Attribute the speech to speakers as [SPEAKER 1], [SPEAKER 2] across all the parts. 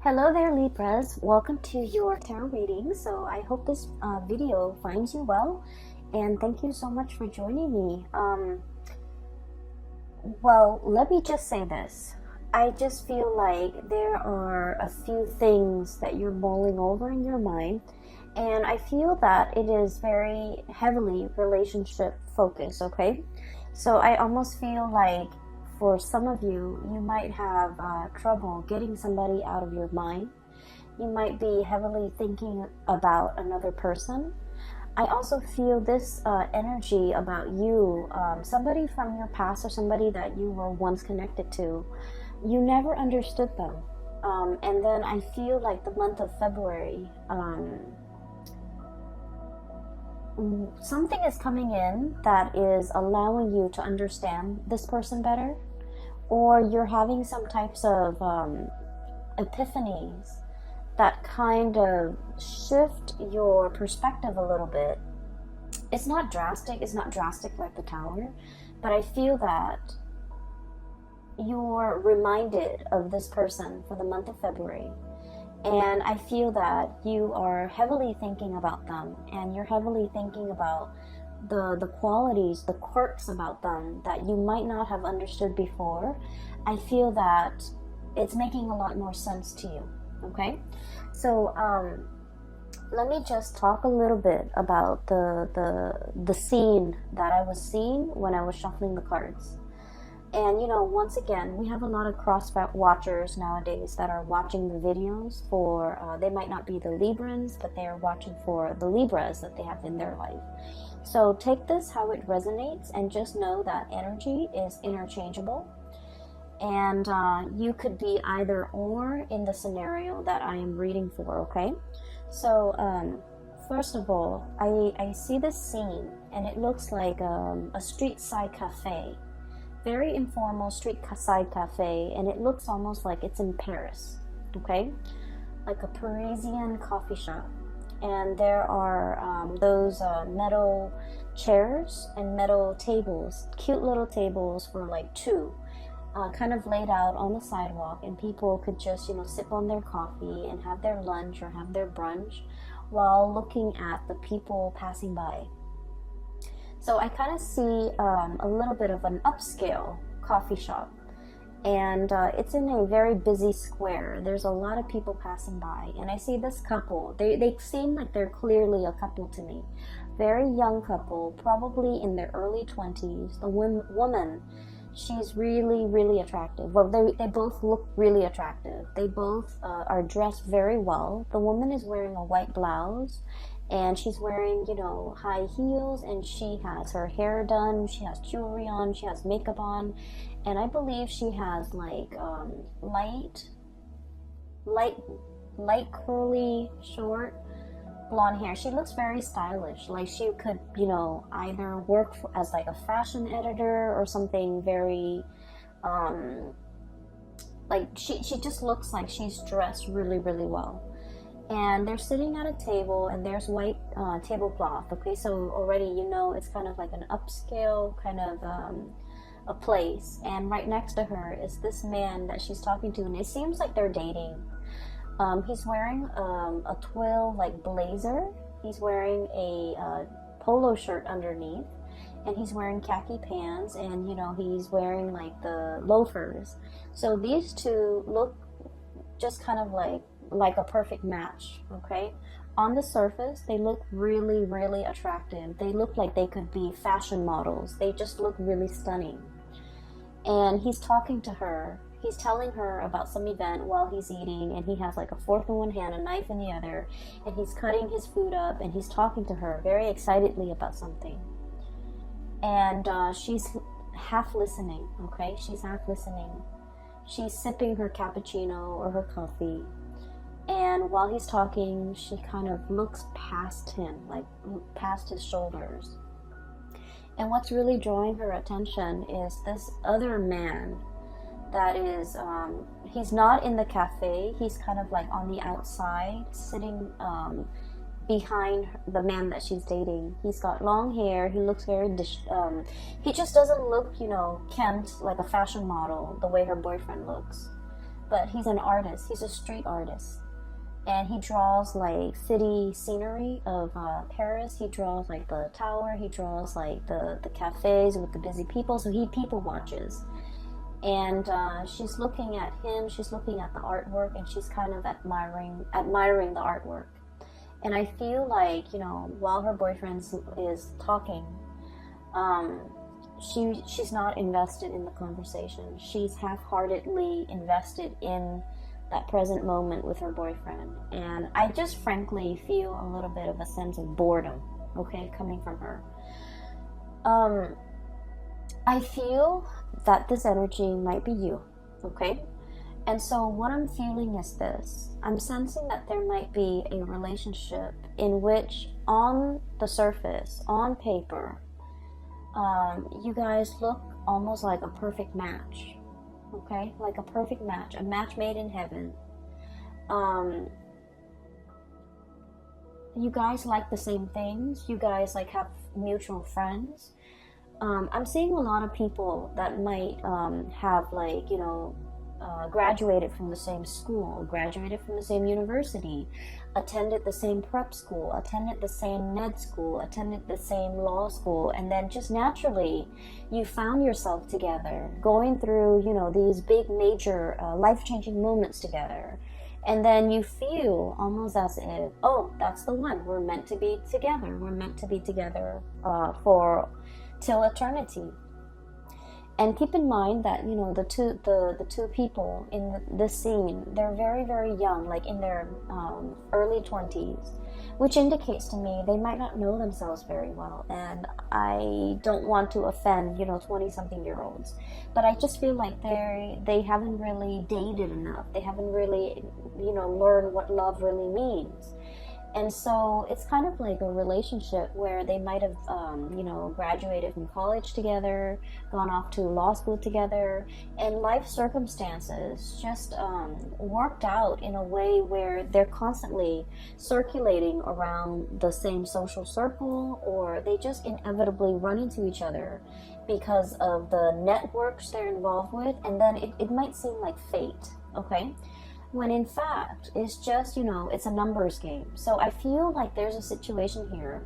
[SPEAKER 1] Hello there, Libras. Welcome to your tarot reading. So I hope this video finds you well, and thank you so much for joining me. Well, let me just say this. I just feel like there are a few things that you're mulling over in your mind, and I feel that it is very heavily relationship focused, okay? So I almost feel like for some of you, you might have trouble getting somebody out of your mind. You might be heavily thinking about another person. I also feel this energy about you, somebody from your past or somebody that you were once connected to. You never understood them. And then I feel like the month of February, something is coming in that is allowing you to understand this person better, or you're having some types of epiphanies that kind of shift your perspective a little bit. It's not drastic like the Tower, but I feel that you're reminded of this person for the month of February. And I feel that you are heavily thinking about them, and you're heavily thinking about the qualities, the quirks about them that you might not have understood before. I feel that it's making a lot more sense to you, okay? So let me just talk a little bit about the scene that I was seeing when I was shuffling the cards. And once again, we have a lot of cross watchers nowadays that are watching the videos for, they might not be the Librans, but they are watching for the Libras that they have in their life. So take this how it resonates, and just know that energy is interchangeable. And you could be either or in the scenario that I am reading for, okay? So first of all, I see this scene, and it looks like a street side cafe. Very informal street side cafe, and it looks almost like it's in Paris, okay? Like a Parisian coffee shop. And there are those metal chairs and metal tables, cute little tables for like two, kind of laid out on the sidewalk, and people could just, sip on their coffee and have their lunch or have their brunch while looking at the people passing by. So I kind of see a little bit of an upscale coffee shop, and it's in a very busy square. There's a lot of people passing by, and I see this couple. They seem like they're clearly a couple to me. Very young couple, probably in their early 20s. The woman, she's really, really attractive. Well, they both look really attractive. They both are dressed very well. The woman is wearing a white blouse, and she's wearing, high heels, and she has her hair done, she has jewelry on, she has makeup on, and I believe she has like light curly, short, blonde hair. She looks very stylish, like she could, either work as like a fashion editor or something very, like she just looks like she's dressed really, really well. And they're sitting at a table, and there's white tablecloth, okay? So already it's kind of like an upscale kind of a place. And right next to her is this man that she's talking to, and it seems like they're dating. He's wearing a twill like blazer. He's wearing a polo shirt underneath, and he's wearing khaki pants, and he's wearing like the loafers. So these two look just kind of like a perfect match, okay? On the surface, they look really, really attractive. They look like they could be fashion models. They just look really stunning. And he's talking to her. He's telling her about some event while he's eating, and he has like a fork in one hand, a knife in the other, and he's cutting his food up, and he's talking to her very excitedly about something. And she's half listening, okay? She's half listening. She's sipping her cappuccino or her coffee. And while he's talking, she kind of looks past him, like past his shoulders. And what's really drawing her attention is this other man that is, he's not in the cafe. He's kind of like on the outside, sitting behind the man that she's dating. He's got long hair. He looks very, he just doesn't look, kempt like a fashion model the way her boyfriend looks. but he's an artist. He's a street artist. And he draws like city scenery of Paris. He draws like the tower. He draws like the cafes with the busy people. So he people watches. And she's looking at him. She's looking at the artwork, and she's kind of admiring the artwork. And I feel like, you know, while her boyfriend is talking, she's not invested in the conversation. She's half-heartedly invested in that present moment with her boyfriend. And I just frankly feel a little bit of a sense of boredom, okay, coming from her. I feel that this energy might be you, okay? And so what I'm feeling is this. I'm sensing that there might be a relationship in which, on the surface, on paper, you guys look almost like a perfect match. Okay, like a perfect match, a match made in heaven. You guys like the same things. You guys like have mutual friends. I'm seeing a lot of people that might have, like, you know, graduated from the same school, graduated from the same university, attended the same prep school, attended the same med school, attended the same law school, and then just naturally you found yourself together, going through, you know, these big major life-changing moments together. And then you feel almost as if, oh, that's the one. We're meant to be together. We're meant to be together for till eternity. And keep in mind that, you know, the two people in this scene, they're very, very young, like in their early 20s, which indicates to me they might not know themselves very well. And I don't want to offend, you know, 20-something-year-olds, but I just feel like they haven't really dated enough. They haven't really, you know, learned what love really means. And so it's kind of like a relationship where they might have, you know, graduated from college together, gone off to law school together, and life circumstances just worked out in a way where they're constantly circulating around the same social circle, or they just inevitably run into each other because of the networks they're involved with, and then it might seem like fate, okay? When in fact, it's just, you know, it's a numbers game. So I feel like there's a situation here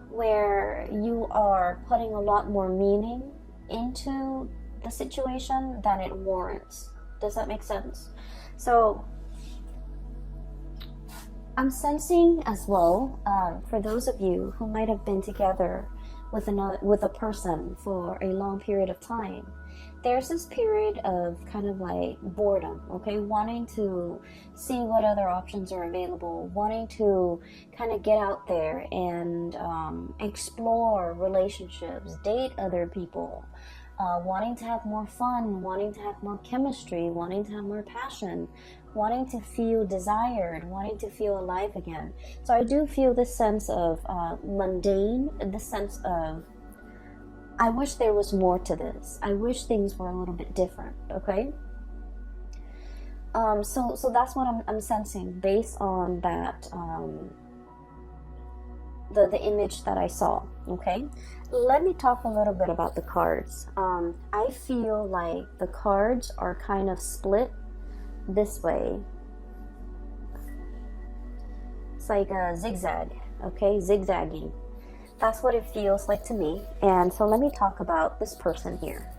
[SPEAKER 1] where you are putting a lot more meaning into the situation than it warrants. Does that make sense? So I'm sensing as well, for those of you who might have been together with a person for a long period of time, there's this period of kind of like boredom, okay? Wanting to see what other options are available, wanting to kind of get out there and explore relationships, date other people, wanting to have more fun, wanting to have more chemistry, wanting to have more passion, wanting to feel desired, wanting to feel alive again. So I do feel this sense of mundane, this sense of, I wish there was more to this. I wish things were a little bit different, okay? So that's what I'm sensing based on that, the image that I saw, okay? Let me talk a little bit about the cards. I feel like the cards are kind of split this way. It's like a zigzag, okay? Zigzagging. That's what it feels like to me. And so let me talk about this person here.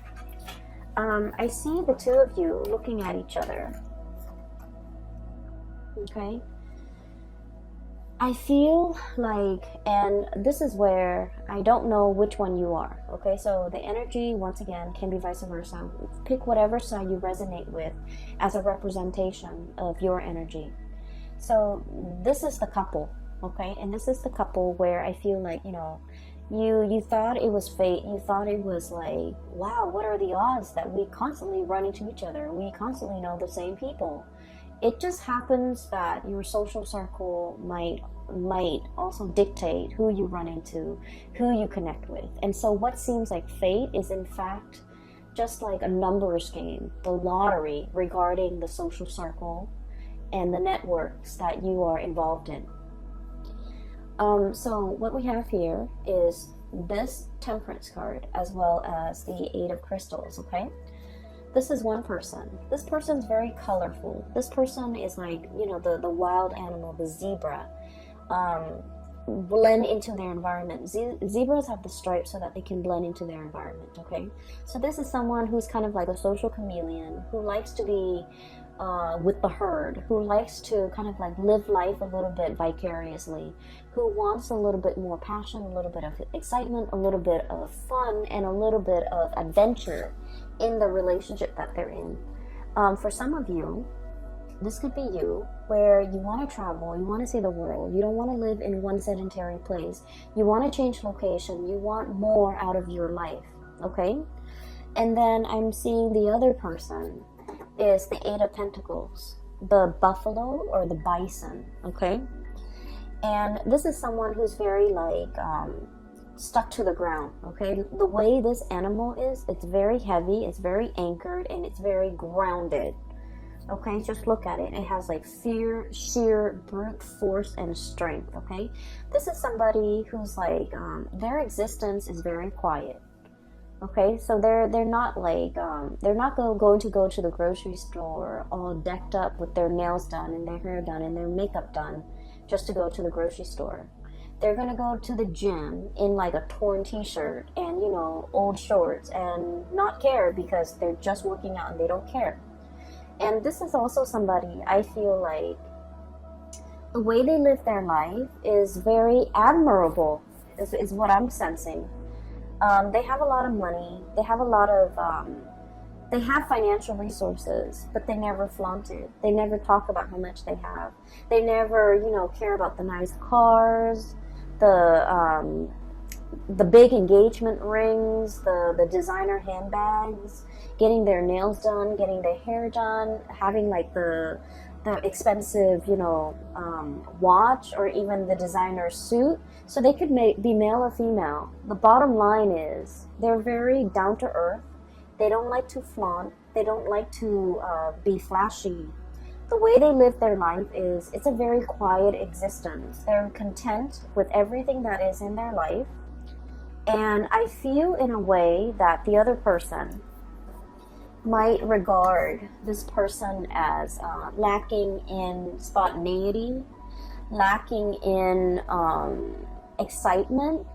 [SPEAKER 1] I see the two of you looking at each other. Okay? I feel like, and this is where I don't know which one you are. Okay? So the energy, once again, can be vice versa. Pick whatever side you resonate with as a representation of your energy. So this is the couple. Okay, and this is the couple where I feel like, you know, you thought it was fate. You thought it was like, wow, what are the odds that we constantly run into each other? We constantly know the same people. It just happens that your social circle might also dictate who you run into, who you connect with. And so what seems like fate is in fact just like a numbers game, the lottery regarding the social circle and the networks that you are involved in. So what we have here is this Temperance card as well as the Eight of Crystals, okay? this is one person. This person's very colorful. This person is like, you know, the wild animal, the zebra. Blend into their environment. Zebras have the stripes so that they can blend into their environment, okay? So this is someone who's kind of like a social chameleon, who likes to be with the herd, who likes to kind of like live life a little bit vicariously, who wants a little bit more passion, a little bit of excitement, a little bit of fun, and a little bit of adventure in the relationship that they're in. For some of you, this could be you, where you want to travel, you want to see the world, you don't want to live in one sedentary place, you want to change location, you want more out of your life, okay? And then I'm seeing the other person is the Eight of Pentacles, the buffalo or the bison, okay? And this is someone who's very like stuck to the ground, okay? The way this animal is, it's very heavy, it's very anchored, and it's very grounded. Okay, just look at it. It has like fear, sheer brute force and strength. Okay, this is somebody who's like their existence is very quiet. Okay, so they're not like they're not going to go to the grocery store all decked up with their nails done and their hair done and their makeup done just to go to the grocery store. They're gonna go to the gym in like a torn t-shirt and, you know, old shorts and not care because they're just working out and they don't care. And this is also somebody, I feel like the way they live their life is very admirable, is what I'm sensing. They have a lot of money, they have a lot of, they have financial resources, but they never flaunt it. They never talk about how much they have. They never, you know, care about the nice cars, the big engagement rings, the designer handbags, getting their nails done, getting their hair done, having like the expensive, you know, watch or even the designer suit. So they could be male or female. The bottom line is they're very down to earth. They don't like to flaunt. They don't like to be flashy. The way they live their life is, it's a very quiet existence. They're content with everything that is in their life. And I feel in a way that the other person might regard this person as lacking in spontaneity, lacking in excitement.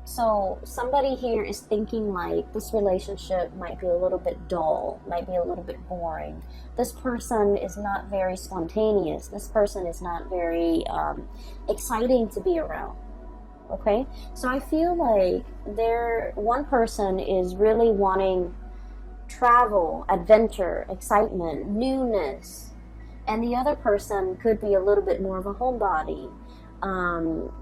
[SPEAKER 1] So somebody here is thinking like this relationship might be a little bit dull, might be a little bit boring. This person is not very spontaneous. This person is not very exciting to be around. Okay, so I feel like one person is really wanting travel, adventure, excitement, newness, and the other person could be a little bit more of a homebody.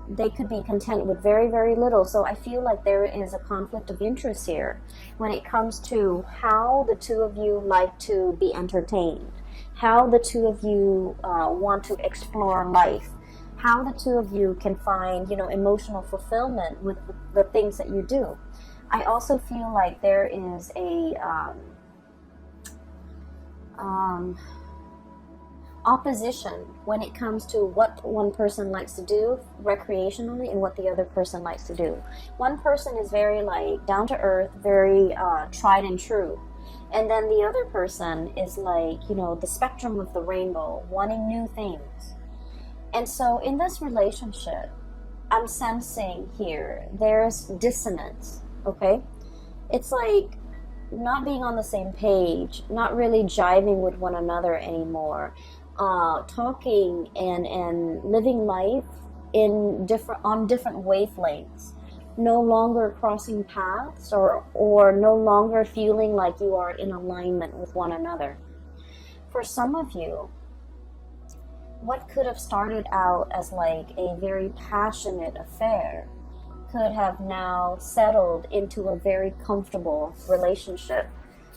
[SPEAKER 1] They could be content with very, very little. So I feel like there is a conflict of interest here when it comes to how the two of you like to be entertained, how the two of you want to explore life, how the two of you can find, you know, emotional fulfillment with the things that you do. I also feel like there is a opposition when it comes to what one person likes to do recreationally and what the other person likes to do. One person is very like down to earth, very tried and true. And then the other person is like, you know, the spectrum of the rainbow, wanting new things. And so in this relationship, I'm sensing here, there's dissonance, okay? It's like not being on the same page, not really jiving with one another anymore, talking and living life on different wavelengths, no longer crossing paths or no longer feeling like you are in alignment with one another. For some of you, what could have started out as like a very passionate affair could have now settled into a very comfortable relationship.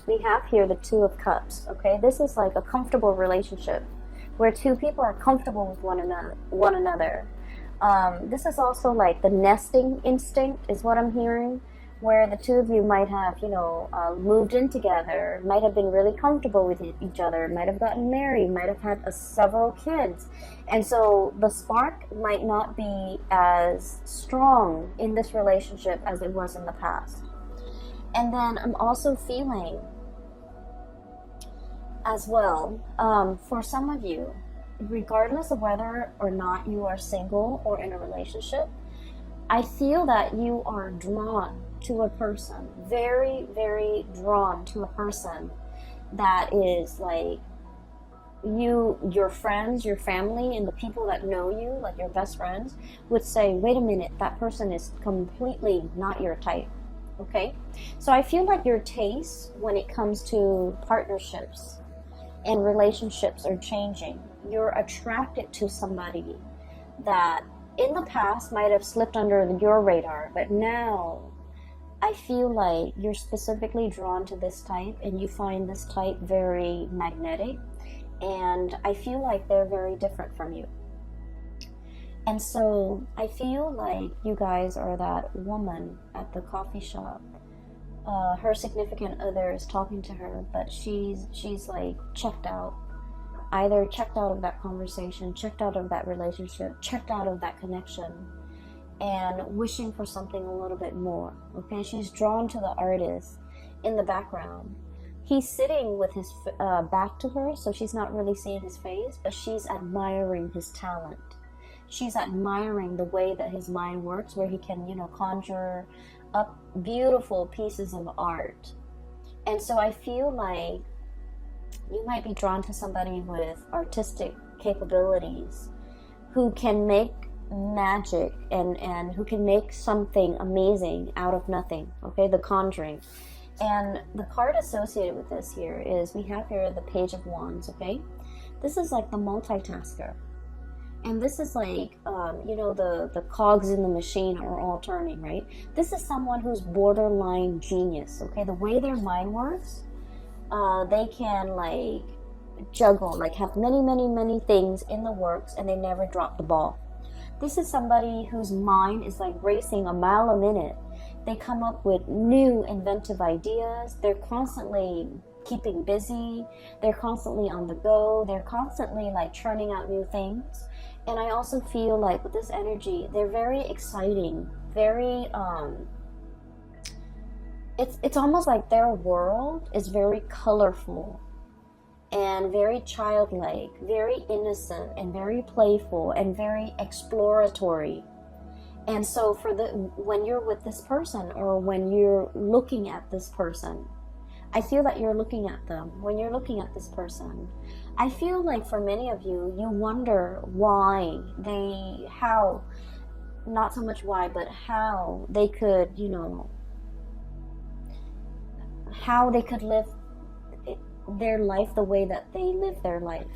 [SPEAKER 1] We have here the Two of Cups, okay? This is like a comfortable relationship where two people are comfortable with one another. This is also like the nesting instinct is what I'm hearing, where the two of you might have, you know, moved in together, might have been really comfortable with each other, might have gotten married, might have had several kids. And so the spark might not be as strong in this relationship as it was in the past. And then I'm also feeling as well. For some of you, regardless of whether or not you are single or in a relationship, I feel that you are drawn to a person, very, very drawn to a person that is like your friends, your family, and the people that know you, like your best friends, would say, wait a minute, that person is completely not your type. Okay? So I feel like your tastes when it comes to partnerships and relationships are changing. You're attracted to somebody that in the past might have slipped under your radar, but now I feel like you're specifically drawn to this type and you find this type very magnetic, and I feel like they're very different from you. And so I feel like you guys are that woman at the coffee shop. Her significant other is talking to her, but she's like checked out. Either checked out of that conversation, checked out of that relationship, checked out of that connection, and wishing for something a little bit more. Okay, she's drawn to the artist in the background. He's sitting with his back to her, so she's not really seeing his face, but she's admiring his talent. She's admiring the way that his mind works, where he can, conjure up beautiful pieces of art. And so I feel like you might be drawn to somebody with artistic capabilities who can make magic and who can make something amazing out of nothing. Okay, The Conjuring. And the card associated with this here is, we have here the Page of Wands. Okay, this is like the multitasker, and this is like the cogs in the machine are all turning, right? This is someone who's borderline genius. Okay, the way their mind works, they can like juggle, like have many things in the works, and they never drop the ball. This is somebody whose mind is like racing a mile a minute. They come up with new inventive ideas. They're constantly keeping busy. They're constantly on the go. They're constantly like churning out new things. And I also feel like with this energy, they're very exciting, very it's almost like their world is very colorful and very childlike, very innocent and very playful and very exploratory. And so when you're with this person, or when you're looking at this person, I feel that you're looking at them. When you're looking at this person, I feel like for many of you, you wonder why not so much why, but how they could, how they could live their life the way that they live their life.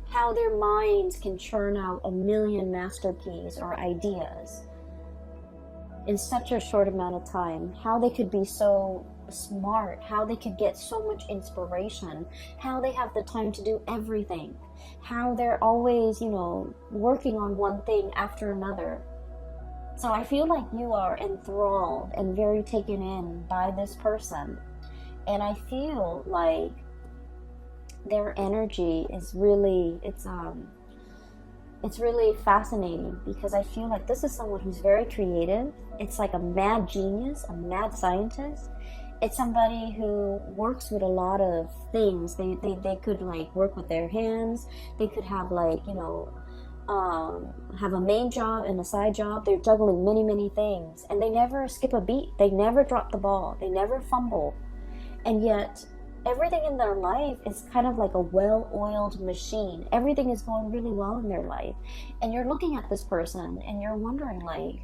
[SPEAKER 1] How their minds can churn out a million masterpieces or ideas in such a short amount of time. How they could be so smart, how they could get so much inspiration, how they have the time to do everything, how they're always, working on one thing after another. So I feel like you are enthralled and very taken in by this person. And I feel like their energy is really, it's really fascinating, because I feel like this is someone who's very creative. It's like a mad genius, a mad scientist. It's somebody who works with a lot of things. They could like work with their hands. They could have like, have a main job and a side job. They're juggling many things, and they never skip a beat. They never drop the ball. They never fumble. And yet everything in their life is kind of like a well-oiled machine. Everything is going really well in their life. And you're looking at this person and you're wondering, like,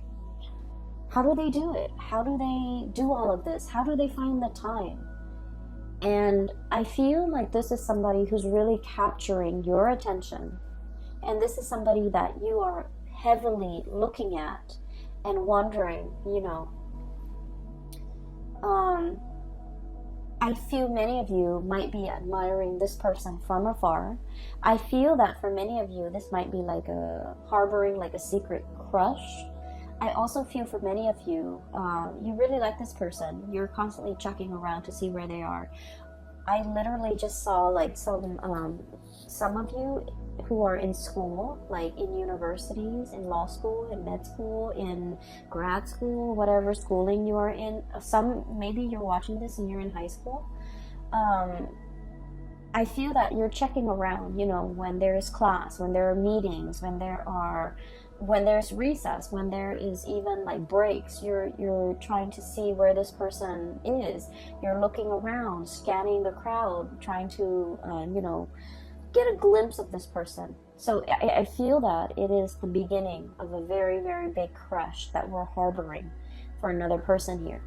[SPEAKER 1] how do they do it? How do they do all of this? How do they find the time? And I feel like this is somebody who's really capturing your attention. And this is somebody that you are heavily looking at and wondering, I feel many of you might be admiring this person from afar. I feel that for many of you, this might be like harboring like a secret crush. I also feel for many of you, you really like this person. You're constantly checking around to see where they are. I literally just saw like some of you who are in school, like in universities, in law school, in med school, in grad school, whatever schooling you are in. Maybe you're watching this and you're in high school. I feel that you're checking around, you know, when there is class, when there are meetings, when there's recess, when there is even like breaks. You're trying to see where this person is. You're looking around, scanning the crowd, trying to, you know, get a glimpse of this person. So I feel that it is the beginning of a very, very big crush that we're harboring for another person here.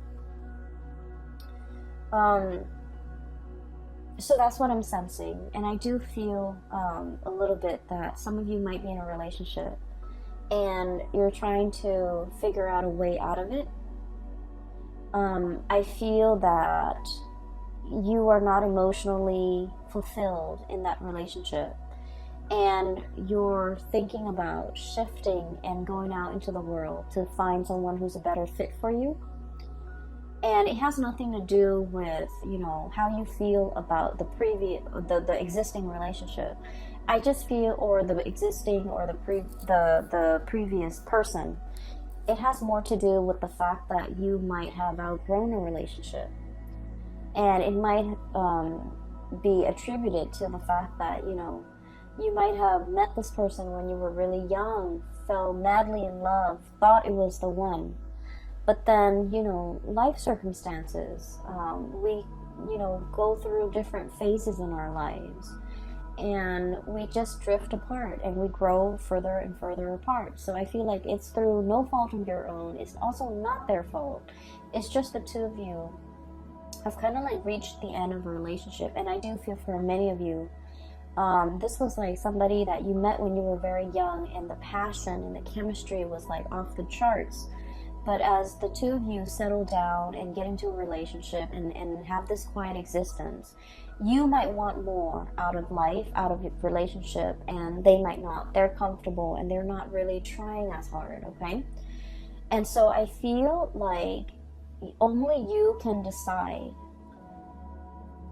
[SPEAKER 1] So that's what I'm sensing, and I do feel a little bit that some of you might be in a relationship and you're trying to figure out a way out of it. I feel that you are not emotionally fulfilled in that relationship, and you're thinking about shifting and going out into the world to find someone who's a better fit for you. And it has nothing to do with, you know, how you feel about the existing relationship. I just feel, or the existing, or the previous person. It has more to do with the fact that you might have outgrown a relationship, and it might be attributed to the fact that, you know, you might have met this person when you were really young, fell madly in love, thought it was the one. But then, you know, life circumstances, we, you know, go through different phases in our lives, and we just drift apart, and we grow further and further apart. So I feel like it's through no fault of your own. It's also not their fault. It's just the two of you have kind of like reached the end of a relationship. And I do feel for many of you, this was like somebody that you met when you were very young, and the passion and the chemistry was like off the charts. But as the two of you settle down and get into a relationship and have this quiet existence, you might want more out of life, out of your relationship, and they might not. They're comfortable and they're not really trying as hard, okay? And so I feel like only you can decide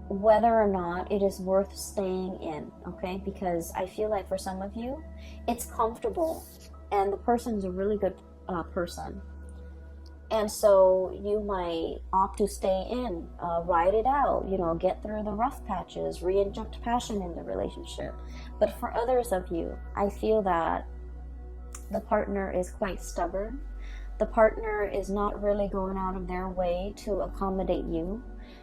[SPEAKER 1] whether or not it is worth staying in, okay? Because I feel like for some of you, it's comfortable and the person's a really good person. And so you might opt to stay in, ride it out, you know, get through the rough patches, re-inject passion in the relationship. But for others of you, I feel that the partner is quite stubborn. The partner is not really going out of their way to accommodate you.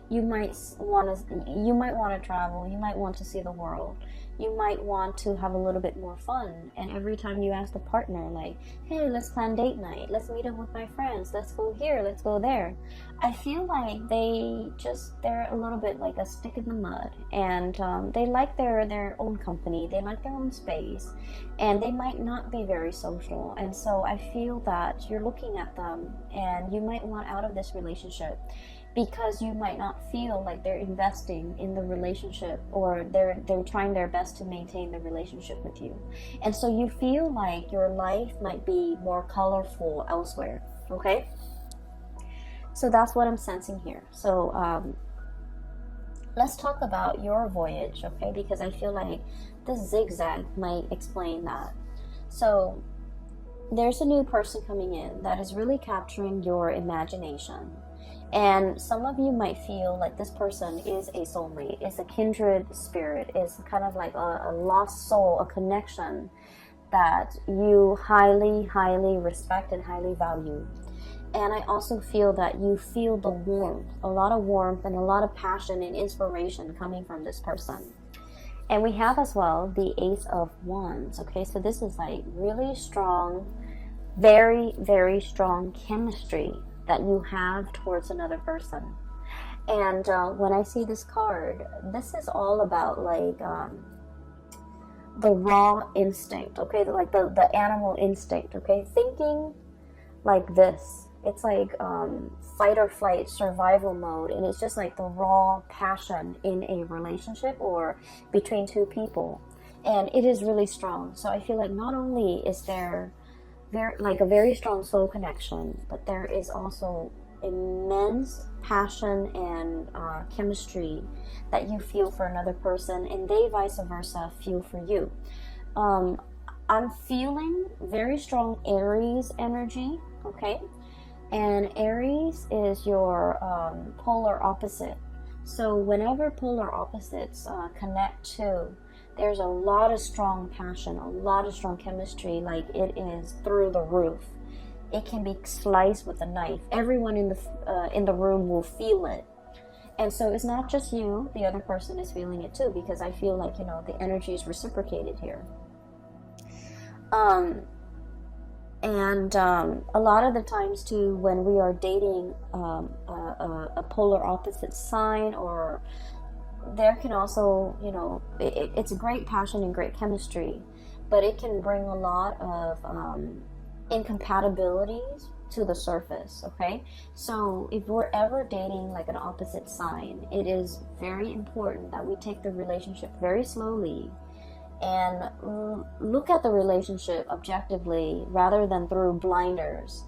[SPEAKER 1] You might want to travel. You might want to see the world. You might want to have a little bit more fun. And every time you ask the partner, like, hey, let's plan date night. Let's meet up with my friends. Let's go here. Let's go there. I feel like they're a little bit like a stick in the mud. And they like their own company. They like their own space. And they might not be very social. And so I feel that you're looking at them and you might want out of this relationship, because you might not feel like they're investing in the relationship, or they're trying their best to maintain the relationship with you. And so you feel like your life might be more colorful elsewhere, okay? So that's what I'm sensing here. So let's talk about your voyage, okay? Because I feel like this zigzag might explain that. So there's a new person coming in that is really capturing your imagination. And some of you might feel like this person is a soulmate, is a kindred spirit, is kind of like a lost soul, a connection that you highly, highly respect and highly value. And I also feel that you feel the warmth, a lot of warmth and a lot of passion and inspiration coming from this person. And we have as well the Ace of Wands, okay? So this is like really strong, very, very strong chemistry that you have towards another person. And when I see this card, this is all about like the raw instinct, okay? Like the animal instinct, okay? Thinking like this. It's like fight or flight, survival mode, and it's just like the raw passion in a relationship or between two people. And it is really strong. So I feel like not only is there like a very strong soul connection, but there is also immense passion and chemistry that you feel for another person, and they vice versa feel for you. I'm feeling very strong Aries energy, okay? And Aries is your polar opposite. So whenever polar opposites connect to, there's a lot of strong passion, a lot of strong chemistry, like it is through the roof. It can be sliced with a knife. Everyone in the room will feel it. And so it's not just you, the other person is feeling it too, because I feel like, you know, the energy is reciprocated here. A lot of the times too, when we are dating a polar opposite sign, or there can also, you know, it's a great passion and great chemistry, but it can bring a lot of incompatibilities to the surface. Okay, so if we're ever dating like an opposite sign, it is very important that we take the relationship very slowly and look at the relationship objectively rather than through blinders,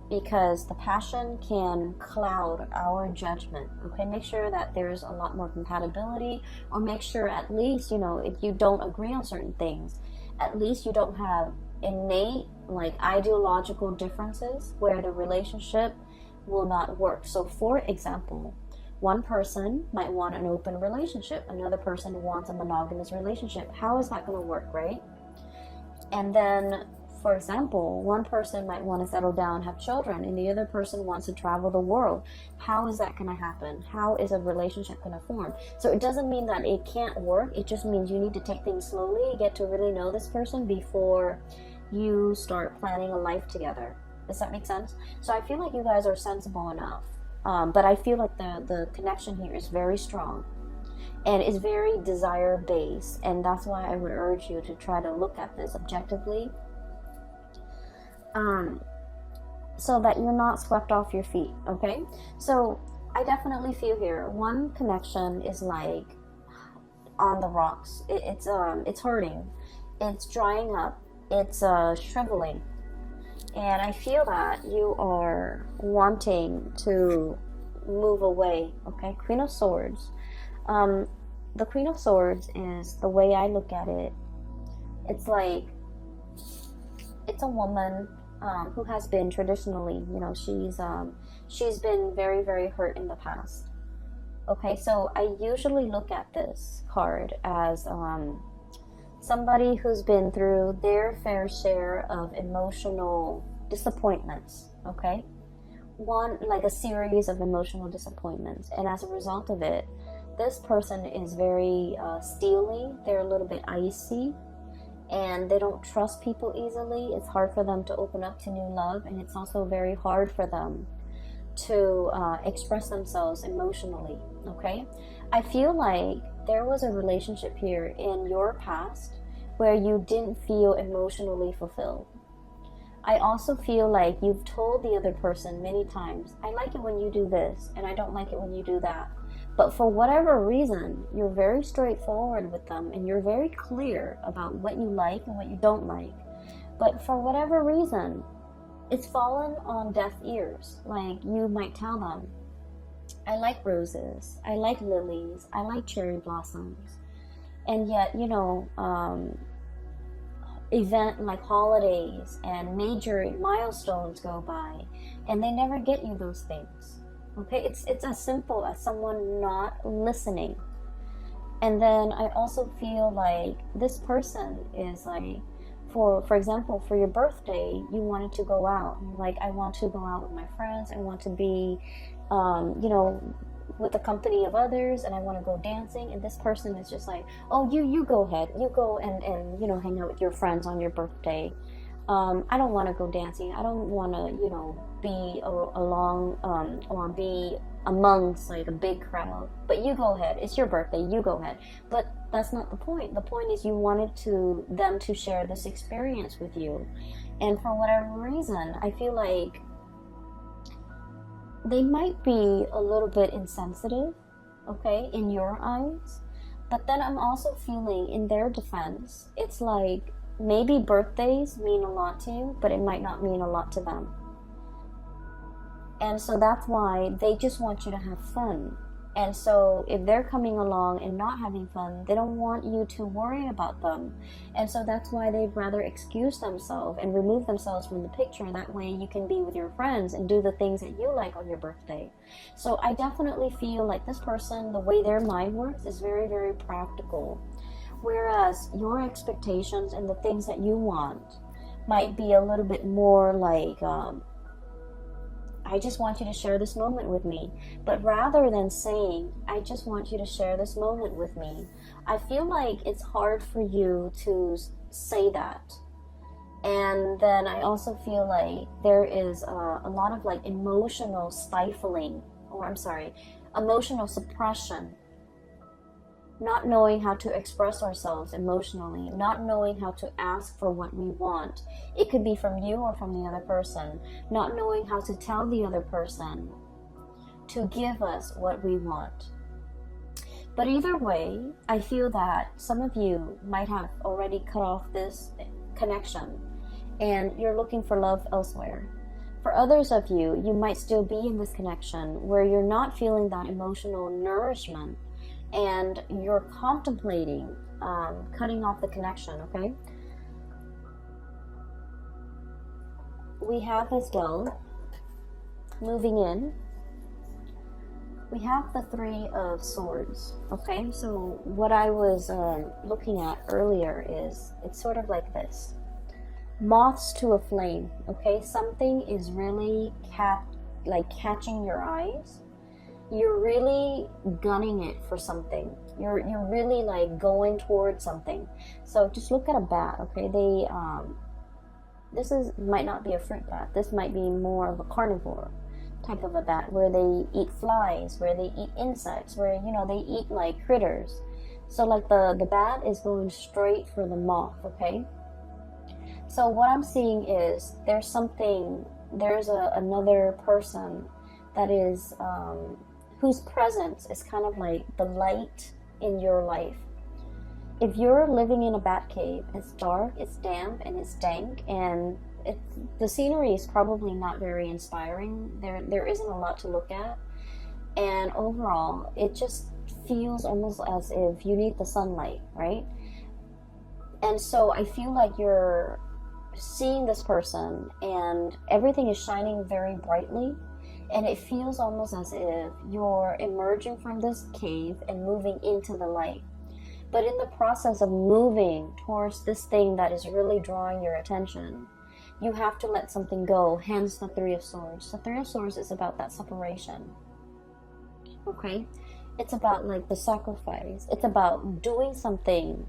[SPEAKER 1] because the passion can cloud our judgment. Okay, make sure that there's a lot more compatibility, or make sure at least, you know, if you don't agree on certain things, at least you don't have innate like ideological differences where the relationship will not work. So for example, one person might want an open relationship, another person wants a monogamous relationship. How is that going to work, right? And then, for example, one person might want to settle down, have children, and the other person wants to travel the world. How is that going to happen? How is a relationship going to form? So it doesn't mean that it can't work. It just means you need to take things slowly, get to really know this person before you start planning a life together. Does that make sense? So I feel like you guys are sensible enough. But I feel like the connection here is very strong and is very desire based, and that's why I would urge you to try to look at this objectively, so that you're not swept off your feet. Okay, so I definitely feel here one connection is like on the rocks. It's hurting, it's drying up, it's shriveling. And I feel that you are wanting to move away. Okay, Queen of Swords. The Queen of Swords is, the way I look at it, it's like, it's a woman who has been traditionally, you know, she's been very, very hurt in the past. Okay, so I usually look at this card as somebody who's been through their fair share of emotional disappointments. Okay, like a series of emotional disappointments, and as a result of it, this person is very steely. They're a little bit icy, and they don't trust people easily. It's hard for them to open up to new love, and it's also very hard for them to express themselves emotionally. Okay, I feel like there was a relationship here in your past where you didn't feel emotionally fulfilled. I also feel like you've told the other person many times, I like it when you do this, and I don't like it when you do that. But for whatever reason, you're very straightforward with them, and you're very clear about what you like and what you don't like. But for whatever reason, it's fallen on deaf ears. Like, you might tell them, I like roses, I like lilies, I like cherry blossoms. And yet, you know, event like holidays and major milestones go by, and they never get you those things. Okay, it's as simple as someone not listening. And then I also feel like this person is like, for example, for your birthday, you wanted to go out. Like, I want to go out with my friends. I want to be, you know, with the company of others, and I want to go dancing. And this person is just like, oh, you go ahead. You go and you know, hang out with your friends on your birthday. I don't want to go dancing. I don't want to, you know, be along or be amongst like a big crowd. But you go ahead. It's your birthday. You go ahead. But that's not the point. The point is you wanted them to share this experience with you. And for whatever reason, I feel like they might be a little bit insensitive, okay, in your eyes. But then I'm also feeling, in their defense, it's like maybe birthdays mean a lot to you, but it might not mean a lot to them. And so that's why they just want you to have fun. And so if they're coming along and not having fun, they don't want you to worry about them. And so that's why they'd rather excuse themselves and remove themselves from the picture. That way you can be with your friends and do the things that you like on your birthday. So I definitely feel like this person, the way their mind works is very, very practical. Whereas your expectations and the things that you want might be a little bit more like, I just want you to share this moment with me. But rather than saying, I just want you to share this moment with me, I feel like it's hard for you to say that. And then I also feel like there is a lot of like emotional stifling, or I'm sorry, emotional suppression. Not knowing how to express ourselves emotionally, not knowing how to ask for what we want. It could be from you or from the other person. Not knowing how to tell the other person to give us what we want. But either way, I feel that some of you might have already cut off this connection and you're looking for love elsewhere. For others of you, you might still be in this connection where you're not feeling that emotional nourishment and you're contemplating cutting off the connection, okay? We have as well, moving in, we have the Three of Swords, okay? So what I was looking at earlier is, it's sort of like this. Moths to a flame, okay? Something is really catching your eyes. You're really gunning it for something. You're really like going towards something. So just look at a bat, okay? This might not be a fruit bat. This might be more of a carnivore type of a bat, where they eat flies, where they eat insects, where they eat like critters. So like the bat is going straight for the moth, okay? So what I'm seeing is there's another person that is whose presence is kind of like the light in your life. If you're living in a bat cave, it's dark, it's damp, and it's dank, and the scenery is probably not very inspiring. There isn't a lot to look at, and overall, it just feels almost as if you need the sunlight, right? And so I feel like you're seeing this person, and everything is shining very brightly. And it feels almost as if you're emerging from this cave and moving into the light. But in the process of moving towards this thing that is really drawing your attention, you have to let something go, hence the Three of Swords. The Three of Swords is about that separation. Okay? It's about like the sacrifice. It's about doing something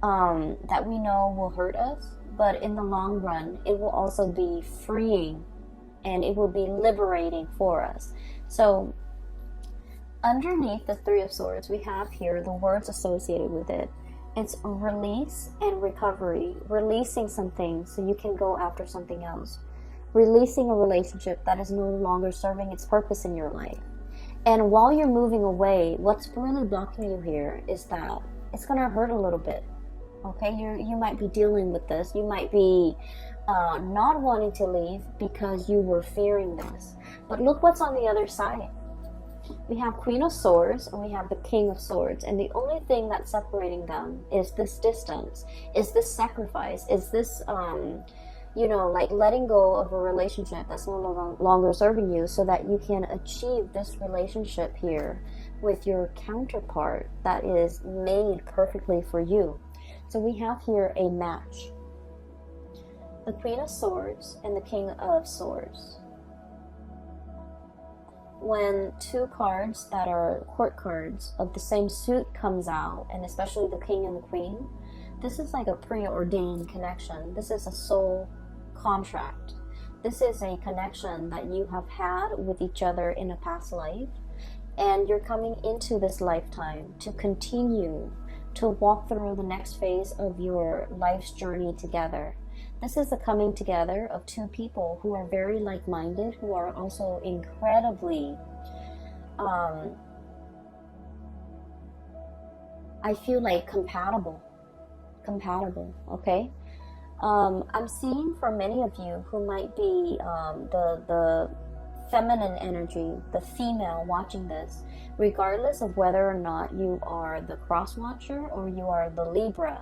[SPEAKER 1] that we know will hurt us, but in the long run, it will also be freeing and it will be liberating for us. So underneath the Three of Swords, we have here the words associated with it. It's release and recovery. Releasing something so you can go after something else. Releasing a relationship that is no longer serving its purpose in your life. And while you're moving away, what's really blocking you here is that it's going to hurt a little bit. Okay, you might be dealing with this. You might be not wanting to leave because you were fearing this. But look what's on the other side. We have Queen of Swords and we have the King of Swords, and the only thing that's separating them is this distance, is this sacrifice, is this like letting go of a relationship that's no longer serving you, so that you can achieve this relationship here with your counterpart that is made perfectly for you. So we have here a match. The Queen of Swords and the King of Swords. When two cards that are court cards of the same suit comes out, and especially the King and the Queen, this is like a preordained connection. This is a soul contract. This is a connection that you have had with each other in a past life, and you're coming into this lifetime to continue to walk through the next phase of your life's journey together. This is the coming together of two people who are very like-minded, who are also incredibly, I feel like compatible, okay? I'm seeing for many of you who might be the feminine energy, the female watching this, regardless of whether or not you are the cross watcher or you are the Libra,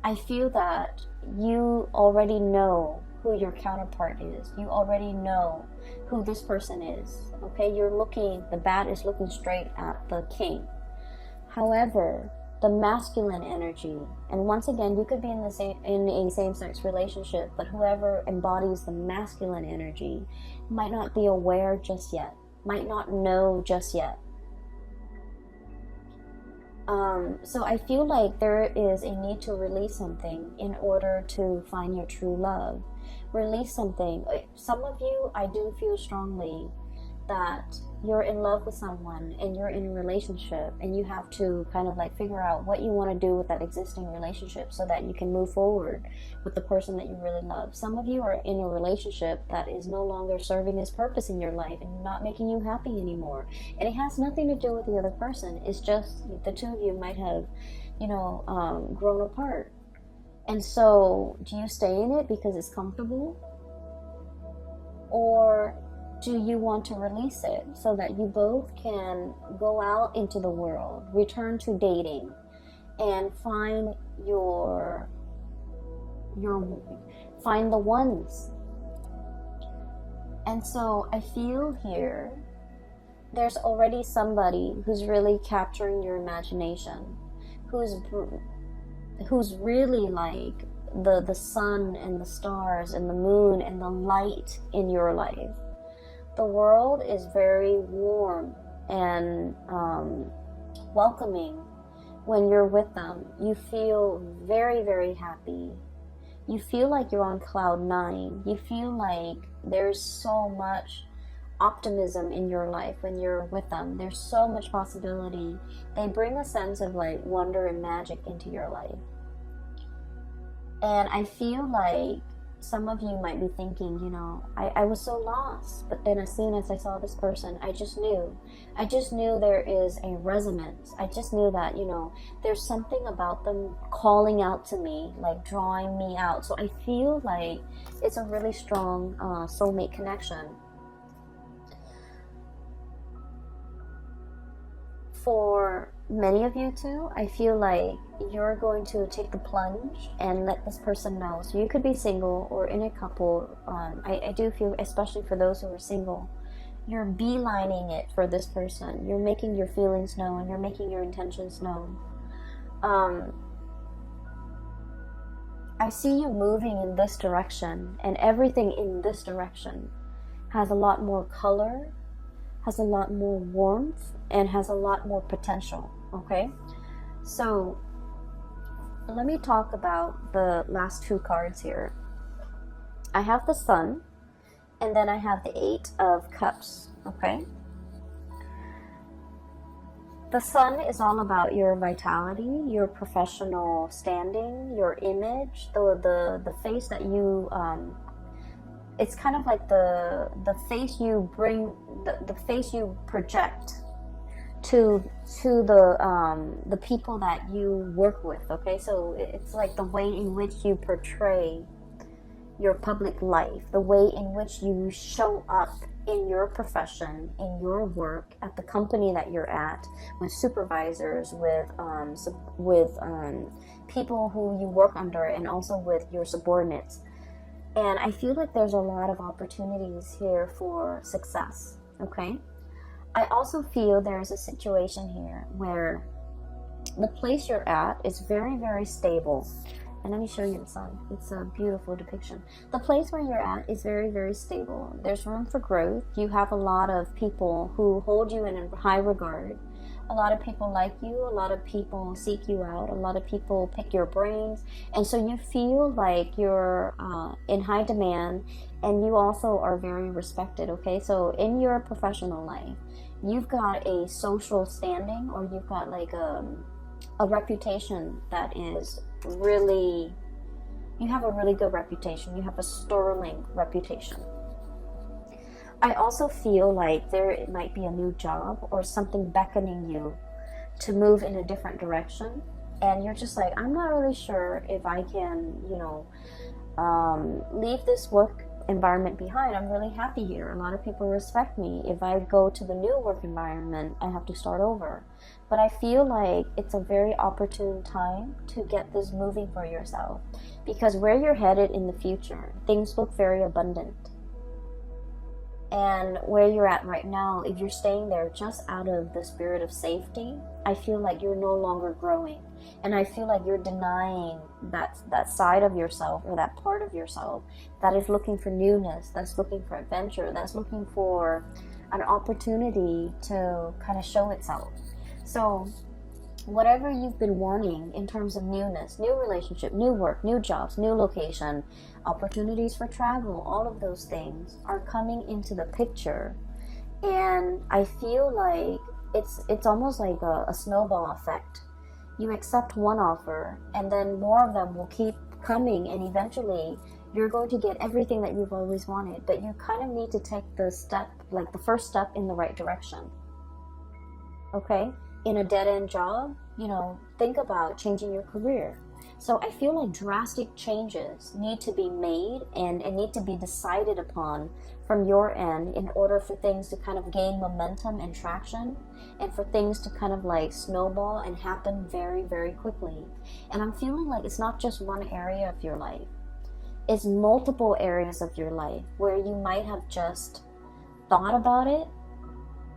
[SPEAKER 1] I feel that you already know who your counterpart is. You already know who this person is. Okay, the bat is looking straight at the king. However, the masculine energy, and once again, you could be in a same-sex relationship, but whoever embodies the masculine energy might not be aware just yet, might not know just yet. So I feel like there is a need to release something in order to find your true love. Release something. Some of you, I do feel strongly that you're in love with someone and you're in a relationship, and you have to kind of like figure out what you want to do with that existing relationship so that you can move forward with the person that you really love. Some of you are in a relationship that is no longer serving its purpose in your life and not making you happy anymore, and it has nothing to do with the other person. It's just the two of you might have, grown apart. And so, do you stay in it because it's comfortable, or do you want to release it so that you both can go out into the world, return to dating, and find find the ones? And so I feel here there's already somebody who's really capturing your imagination, who's really like the sun and the stars and the moon and the light in your life. The world is very warm and welcoming when you're with them. You feel very, very happy. You feel like you're on cloud 9. You feel like there's so much optimism in your life when you're with them. There's so much possibility. They bring a sense of like wonder and magic into your life. And I feel like some of you might be thinking, I was so lost, but then as soon as I saw this person, I just knew there is a resonance. I just knew that, there's something about them calling out to me, like drawing me out. So I feel like it's a really strong soulmate connection. For many of you too, I feel like you're going to take the plunge and let this person know. So you could be single or in a couple. I do feel, especially for those who are single, you're beelining it for this person. You're making your feelings known. You're making your intentions known. I see you moving in this direction, and everything in this direction has a lot more color, has a lot more warmth, and has a lot more potential. Okay, so let me talk about the last two cards here. I have the Sun, and then I have the 8 of Cups. Okay, the Sun is all about your vitality, your professional standing, your image, the face that you it's kind of like the face you bring, the face you project to the people that you work with. Okay, so it's like the way in which you portray your public life, the way in which you show up in your profession, in your work, at the company that you're at, with supervisors, with people who you work under, and also with your subordinates. And I feel like there's a lot of opportunities here for success. Okay, I also feel there's a situation here where the place you're at is very, very stable. And let me show you the Sun. It's a beautiful depiction. The place where you're at is very, very stable. There's room for growth. You have a lot of people who hold you in high regard. A lot of people like you. A lot of people seek you out. A lot of people pick your brains. And so you feel like you're in high demand, and you also are very respected. Okay, so in your professional life, you've got a social standing, or you've got like a reputation that is really, you have a really good reputation. You have a sterling reputation. I also feel like there might be a new job or something beckoning you to move in a different direction, and you're just like, I'm not really sure if I can, leave this work environment behind, I'm really happy here. A lot of people respect me. If I go to the new work environment, I have to start over. But I feel like it's a very opportune time to get this moving for yourself, because where you're headed in the future, things look very abundant. And where you're at right now, if you're staying there just out of the spirit of safety, I feel like you're no longer growing. And I feel like you're denying that side of yourself, or that part of yourself that is looking for newness, that's looking for adventure, that's looking for an opportunity to kind of show itself. So whatever you've been wanting in terms of newness, new relationship, new work, new jobs, new location, opportunities for travel, all of those things are coming into the picture. And I feel like it's almost like a snowball effect. You accept one offer, and then more of them will keep coming, and eventually you're going to get everything that you've always wanted. But you kind of need to take the step, like the first step in the right direction. Okay? In a dead-end job, think about changing your career. So I feel like drastic changes need to be made and need to be decided upon from your end in order for things to kind of gain momentum and traction, and for things to kind of like snowball and happen very, very quickly. And I'm feeling like it's not just one area of your life. It's multiple areas of your life where you might have just thought about it,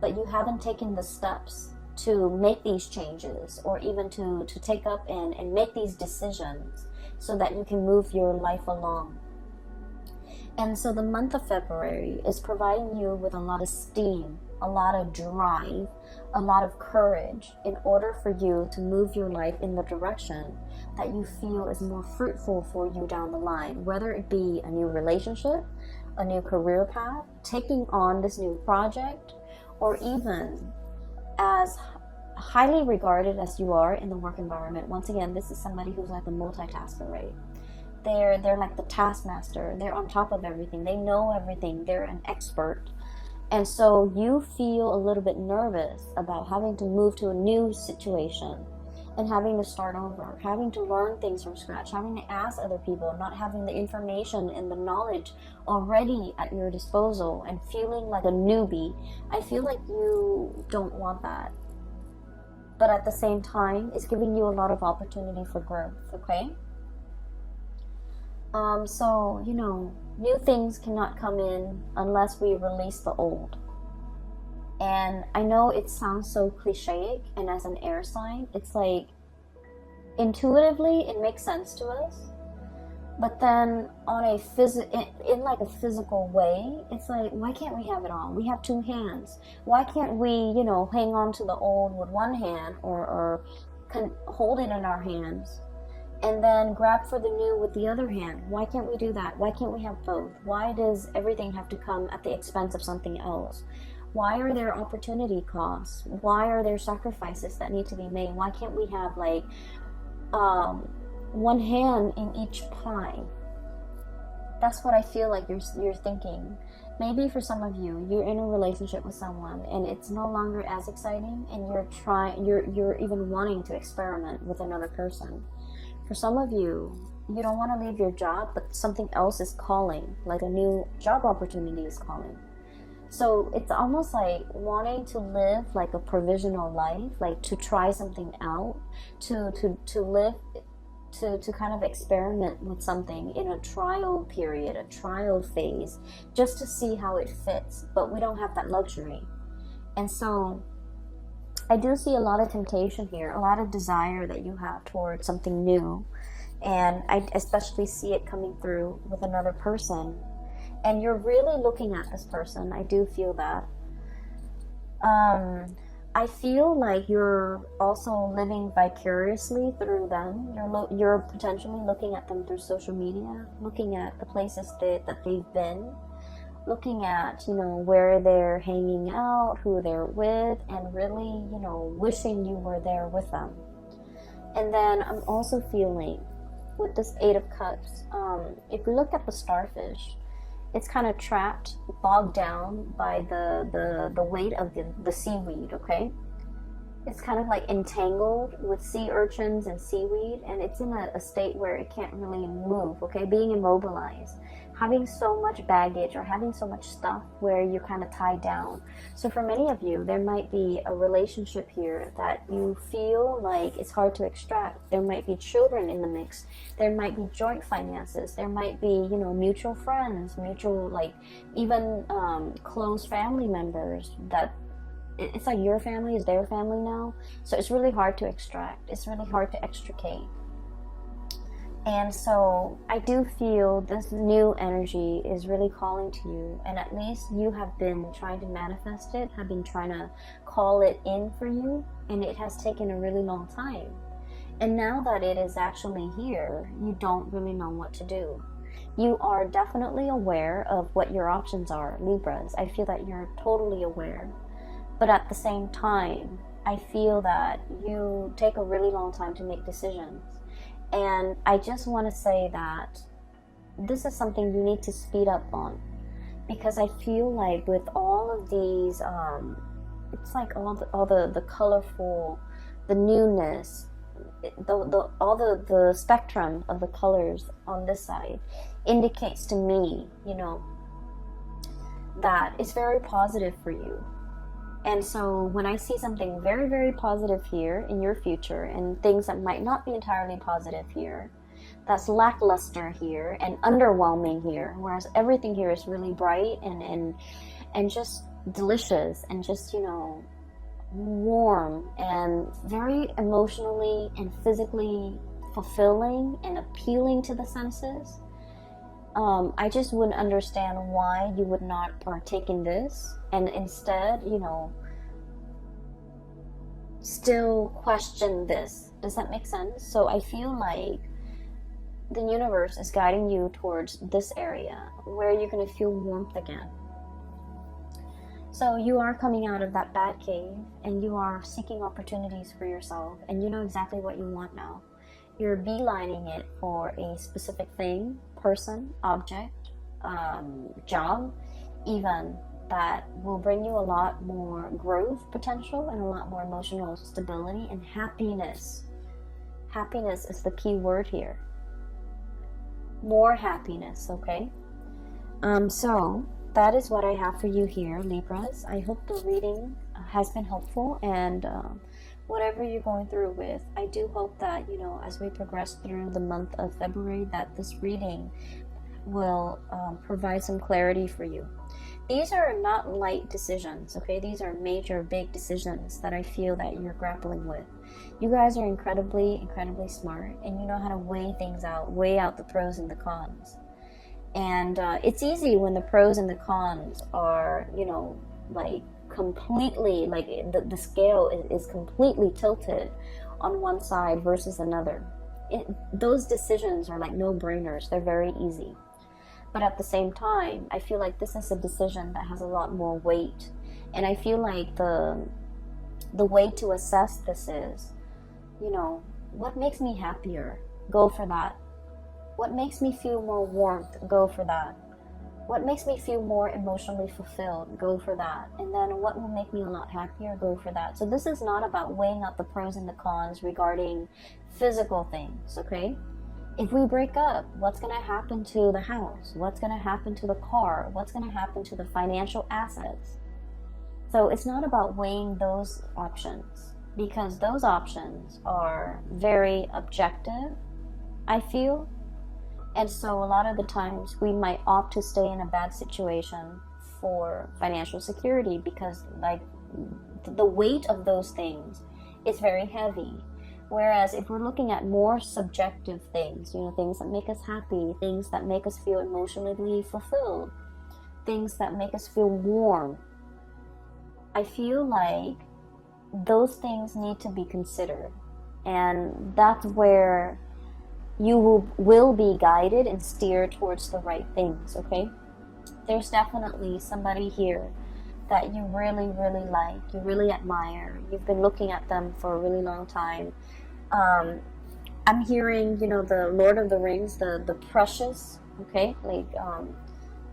[SPEAKER 1] but you haven't taken the steps to make these changes, or even to take up and make these decisions so that you can move your life along. And so the month of February is providing you with a lot of steam, a lot of drive, a lot of courage in order for you to move your life in the direction that you feel is more fruitful for you down the line, whether it be a new relationship, a new career path, taking on this new project, or even as highly regarded as you are in the work environment. Once again, this is somebody who's like a multitasker, right? They're like the taskmaster. They're on top of everything. They know everything. They're an expert. And so you feel a little bit nervous about having to move to a new situation and having to start over, having to learn things from scratch, having to ask other people, not having the information and the knowledge already at your disposal, and feeling like a newbie. I feel like you don't want that. But at the same time, it's giving you a lot of opportunity for growth, okay? So, new things cannot come in unless we release the old. And I know it sounds so cliche, and as an air sign, it's like, intuitively, it makes sense to us. But then on a in like a physical way, it's like, why can't we have it all? We have two hands. Why can't we, hang on to the old with one hand, or hold it in our hands, and then grab for the new with the other hand? Why can't we do that? Why can't we have both? Why does everything have to come at the expense of something else? Why are there opportunity costs? Why are there sacrifices that need to be made? Why can't we have like one hand in each pie? That's what I feel like you're thinking. Maybe for some of you, you're in a relationship with someone and it's no longer as exciting, and you're even wanting to experiment with another person. For some of you, you don't want to leave your job, but something else is calling, like a new job opportunity is calling. So it's almost like wanting to live like a provisional life, like to try something out, to live, to kind of experiment with something in a trial period, a trial phase, just to see how it fits. But we don't have that luxury. And so I do see a lot of temptation here, a lot of desire that you have towards something new. And I especially see it coming through with another person. And you're really looking at this person. I do feel that. I feel like you're also living vicariously through them. You're potentially looking at them through social media, looking at the places that they've been, looking at, where they're hanging out, who they're with, and really, wishing you were there with them. And then I'm also feeling, with this 8 of Cups, if you look at the starfish, it's kind of trapped, bogged down by the weight of the seaweed, okay? it's kind of like entangled with sea urchins and seaweed, and it's in a state where it can't really move, okay? Being immobilized, having so much baggage or having so much stuff where you're kind of tied down. So for many of you, there might be a relationship here that you feel like it's hard to extract. There might be children in the mix. There might be joint finances. There might be, you know, mutual friends, mutual, like, even close family members that it's like your family is their family now. So it's really hard to extract. It's really hard to extricate. And so I do feel this new energy is really calling to you, and at least you have been trying to manifest it, have been trying to call it in for you, and it has taken a really long time. And now that it is actually here, you don't really know what to do. You are definitely aware of what your options are, Libras. I feel that you're totally aware. But at the same time, I feel that you take a really long time to make decisions. And I just want to say that this is something you need to speed up on. Because I feel like with all of these, it's like all the colorful, the newness, all the spectrum of the colors on this side indicates to me, you know, that it's very positive for you. And so when I see something very, very positive here in your future, and things that might not be entirely positive here, that's lackluster here and underwhelming here, whereas everything here is really bright and just delicious and just, you know, warm and very emotionally and physically fulfilling and appealing to the senses. I just wouldn't understand why you would not partake in this and instead, you know, still question this. Does that make sense? So I feel like the universe is guiding you towards this area where you're going to feel warmth again. So you are coming out of that bad cave and you are seeking opportunities for yourself, and you know exactly what you want now. You're beelining it for a specific thing, person, object, job, even, that will bring you a lot more growth potential and a lot more emotional stability and happiness. Happiness is the key word here. More happiness, okay? So that is what I have for you here, Libras. I hope the reading has been helpful, and whatever you're going through with, I do hope that, you know, as we progress through the month of February, that this reading will provide some clarity for you. These are not light decisions, okay? These are major, big decisions that I feel that you're grappling with. You guys are incredibly, incredibly smart, and you know how to weigh things out, weigh out the pros and the cons. And it's easy when the pros and the cons are, you know, like completely, like the scale is completely tilted on one side versus another. Those decisions are like no-brainers. They're very easy. But at the same time, I feel like this is a decision that has a lot more weight. And I feel like the way to assess this is, you know, what makes me happier? Go for that. What makes me feel more warmth? Go for that. What makes me feel more emotionally fulfilled? Go for that. And then what will make me a lot happier? Go for that. So this is not about weighing out the pros and the cons regarding physical things, okay? If we break up, what's going to happen to the house? What's going to happen to the car? What's going to happen to the financial assets? So it's not about weighing those options, because those options are very objective, I feel. And so a lot of the times we might opt to stay in a bad situation for financial security, because like the weight of those things is very heavy. Whereas if we're looking at more subjective things, you know, things that make us happy, things that make us feel emotionally fulfilled, things that make us feel warm, I feel like those things need to be considered. And that's where you will be guided and steered towards the right things, okay? There's definitely somebody here that you really, really like, you really admire. You've been looking at them for a really long time. I'm hearing, you know, the Lord of the Rings, the precious, okay? Like,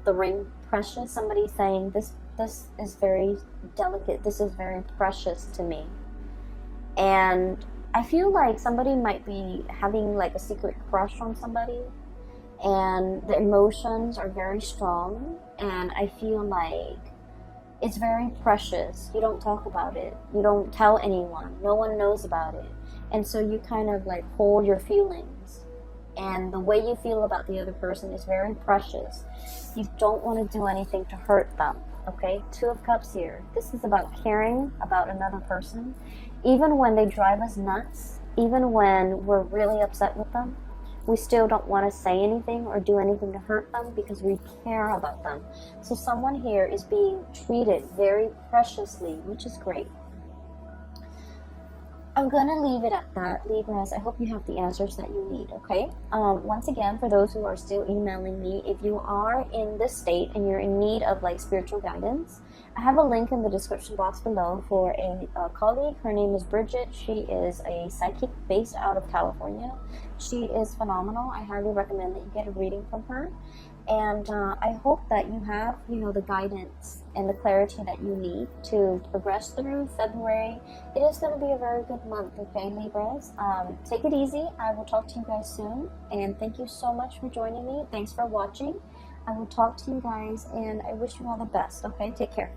[SPEAKER 1] the ring precious. Somebody saying, this is very delicate, this is very precious to me. And I feel like somebody might be having like a secret crush on somebody, and the emotions are very strong, and I feel like it's very precious. You don't talk about it. You don't tell anyone. No one knows about it. And so you kind of like hold your feelings. And the way you feel about the other person is very precious. You don't want to do anything to hurt them. Okay? Two of Cups here. This is about caring about another person. Even when they drive us nuts, even when we're really upset with them, we still don't want to say anything or do anything to hurt them because we care about them. So someone here is being treated very preciously, which is great. I'm gonna leave it at that, Libras. I hope you have the answers that you need, okay? Once again, for those who are still emailing me, if you are in this state and you're in need of like spiritual guidance, I have a link in the description box below for a colleague. Her name is Bridget. She is a psychic based out of California. She is phenomenal. I highly recommend that you get a reading from her. And I hope that you have, the guidance and the clarity that you need to progress through February. It is going to be a very good month, okay, Libras? Take it easy. I will talk to you guys soon. And thank you so much for joining me. Thanks for watching. I will talk to you guys, and I wish you all the best, okay? Take care.